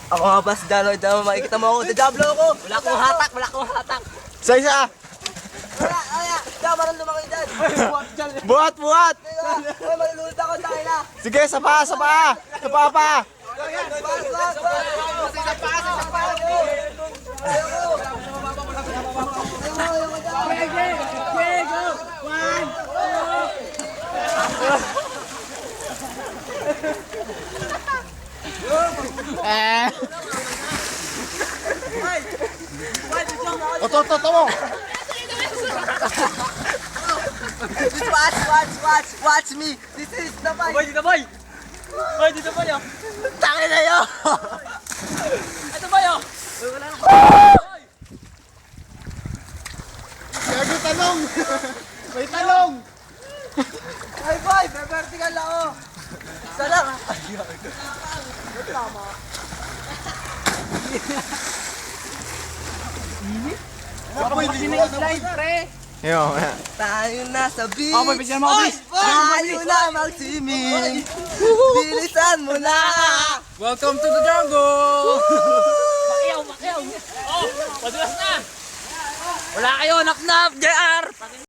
Ako nga ba si Danoy, makikita mo ako, dadablo ako. Wala akong hatak, wala akong hatak. Isa. Wala, diyan, marang lumangoy dyan. Buhat. Ay, malulunod ako sa kanya. Sige, sa paa. Sa paa pa. Oto. Watch me. This is the fight. Dito boy! Boy, dito boy oh! Tangin na yun. Ito boy oh! Gago talong. May talong. Ay boy, vertical ako. Isa lang. Apoy, hindi mo Slide pre! Yo. Tayo na sa beach. Oh, boy, bigyan mo ako, please. Tayo na mag-swimming. Bilisan mo na. Welcome to the jungle! Makiyaw! Oh! Padulas na! Wala kayo, knock-knock! JR!